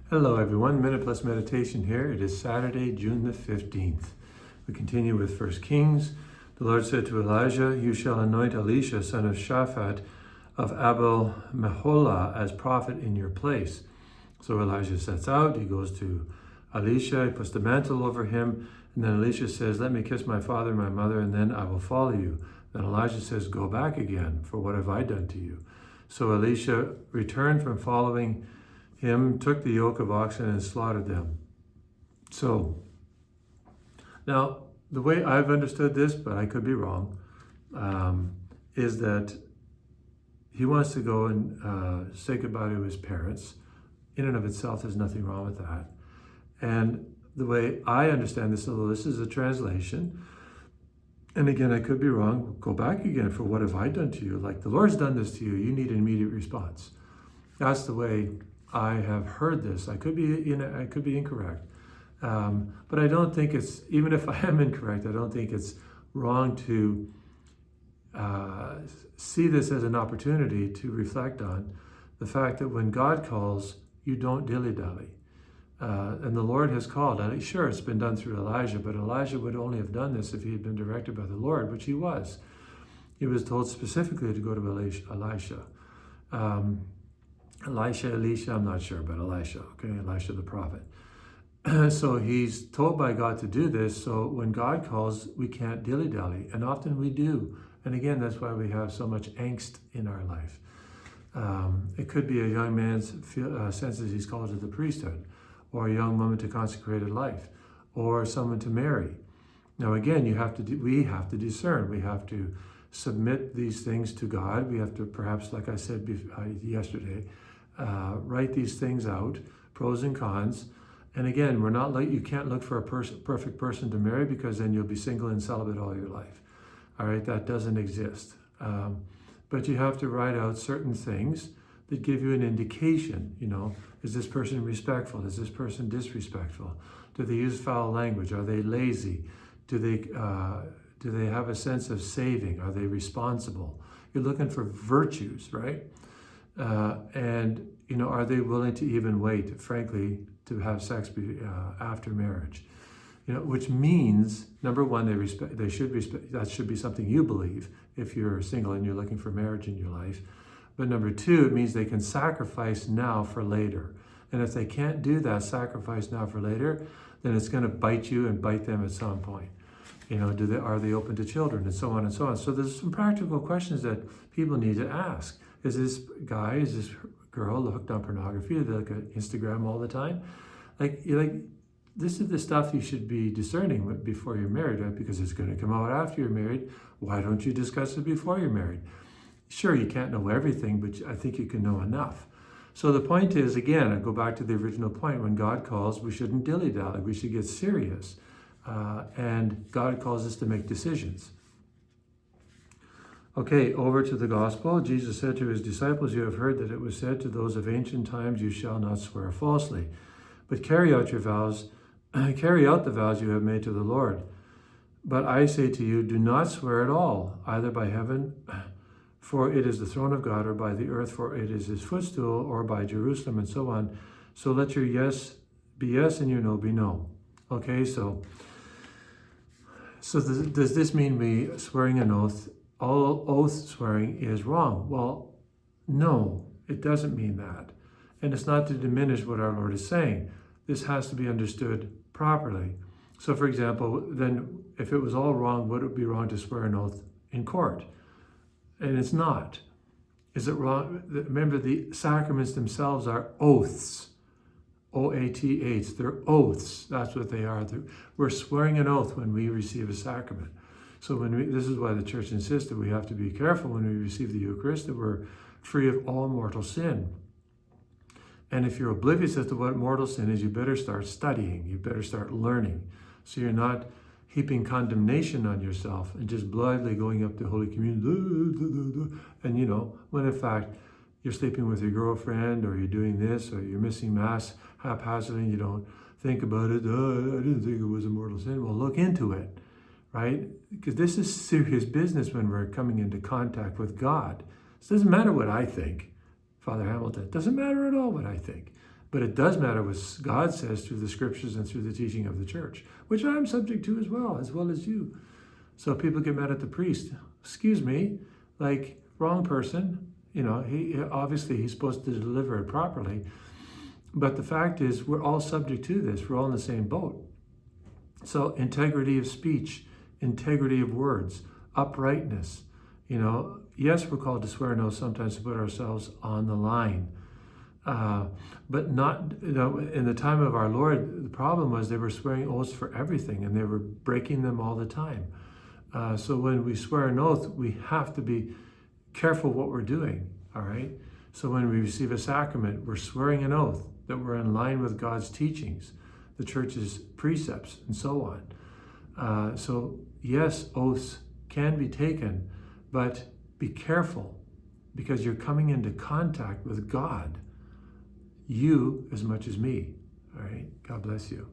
Hello everyone, Minute Plus Meditation here. It is Saturday, June the 15th. We continue with 1 Kings. The Lord said to Elijah, "You shall anoint Elisha, son of Shaphat, of Abel Meholah, as prophet in your place." So Elijah sets out, he goes to Elisha, he puts the mantle over him, and then Elisha says, "Let me kiss my father and my mother, and then I will follow you." Then Elijah says, "Go back again, for what have I done to you?" So Elisha returned from following him, took the yoke of oxen and slaughtered them. So now the way I've understood this, but I could be wrong, is that he wants to go and say goodbye to his parents. In and of itself, there's nothing wrong with that. And the way I understand this, although this is a translation, and again, I could be wrong, go back again, for what have I done to you? Like, the Lord's done this to you, you need an immediate response. That's the way I have heard this. I could be incorrect, but I don't think it's, even if I am incorrect, I don't think it's wrong to see this as an opportunity to reflect on the fact that when God calls, you don't dilly-dally. And the Lord has called. And sure, it's been done through Elijah, but Elijah would only have done this if he had been directed by the Lord, which he was. He was told specifically to go to Elisha. Elisha, I'm not sure, but Elisha, okay, Elisha the prophet. So he's told by God to do this, so when God calls, we can't dilly-dally, and often we do. And again, that's why we have so much angst in our life. It could be a young man's senses he's called to the priesthood, or a young woman to consecrated life, or someone to marry. Now again, we have to discern, we have to submit these things to God. We have to, perhaps, like I said yesterday, write these things out, pros and cons. And again, you can't look for a perfect person to marry, because then you'll be single and celibate all your life. All right, that doesn't exist. But you have to write out certain things that give you an indication. Is this person respectful? Is this person disrespectful? Do they use foul language? Are they lazy? Do they have a sense of saving? Are they responsible? You're looking for virtues, right? And are they willing to even wait, frankly, to have sex after marriage? Which means, number one, they should respect. That should be something you believe if you're single and you're looking for marriage in your life. But number two, it means they can sacrifice now for later. And if they can't do that, sacrifice now for later, then it's going to bite you and bite them at some point. Are they open to children, and so on and so on. So there's some practical questions that people need to ask. Is this girl hooked on pornography? Do they look at Instagram all the time? This is the stuff you should be discerning before you're married, right? Because it's going to come out after you're married. Why don't you discuss it before you're married? Sure, you can't know everything, but I think you can know enough. So the point is, again, I go back to the original point. When God calls, we shouldn't dilly-dally. We should get serious. And God calls us to make decisions. Okay, over to the gospel. Jesus said to his disciples, "You have heard that it was said to those of ancient times, 'You shall not swear falsely.' But carry out the vows you have made to the Lord. But I say to you, do not swear at all, either by heaven, for it is the throne of God, or by the earth, for it is his footstool, or by Jerusalem," and so on. So let your yes be yes and your no be no. Okay, so does this mean we swearing an oath? All oath swearing is wrong. Well, no, it doesn't mean that. And it's not to diminish what our Lord is saying. This has to be understood properly. So for example, then if it was all wrong, would it be wrong to swear an oath in court? And it's not. Is it wrong? Remember, the sacraments themselves are oaths. O-A-T-H. They're oaths. That's what they are. We're swearing an oath when we receive a sacrament. So this is why the church insists that we have to be careful when we receive the Eucharist, that we're free of all mortal sin. And if you're oblivious as to what mortal sin is, you better start studying. You better start learning. So you're not heaping condemnation on yourself and just blindly going up to Holy Communion. And when in fact you're sleeping with your girlfriend, or you're doing this, or you're missing Mass haphazardly and you don't think about it. I didn't think it was a mortal sin. Well, look into it, right? Because this is serious business when we're coming into contact with God. It doesn't matter what I think, Father Hamilton. It doesn't matter at all what I think. But it does matter what God says through the scriptures and through the teaching of the church, which I'm subject to as well as you. So people get mad at the priest. Excuse me, like, wrong person. You know, he's supposed to deliver it properly. But the fact is, we're all subject to this. We're all in the same boat. So integrity of speech, integrity of words, uprightness. You know, yes, we're called to swear an oath sometimes to put ourselves on the line. But not, you know, in the time of our Lord, the problem was they were swearing oaths for everything and they were breaking them all the time. So when we swear an oath, we have to be careful what we're doing, all right? So when we receive a sacrament, we're swearing an oath that we're in line with God's teachings, the church's precepts, and so on. So yes, oaths can be taken, but be careful because you're coming into contact with God, you as much as me, all right? God bless you.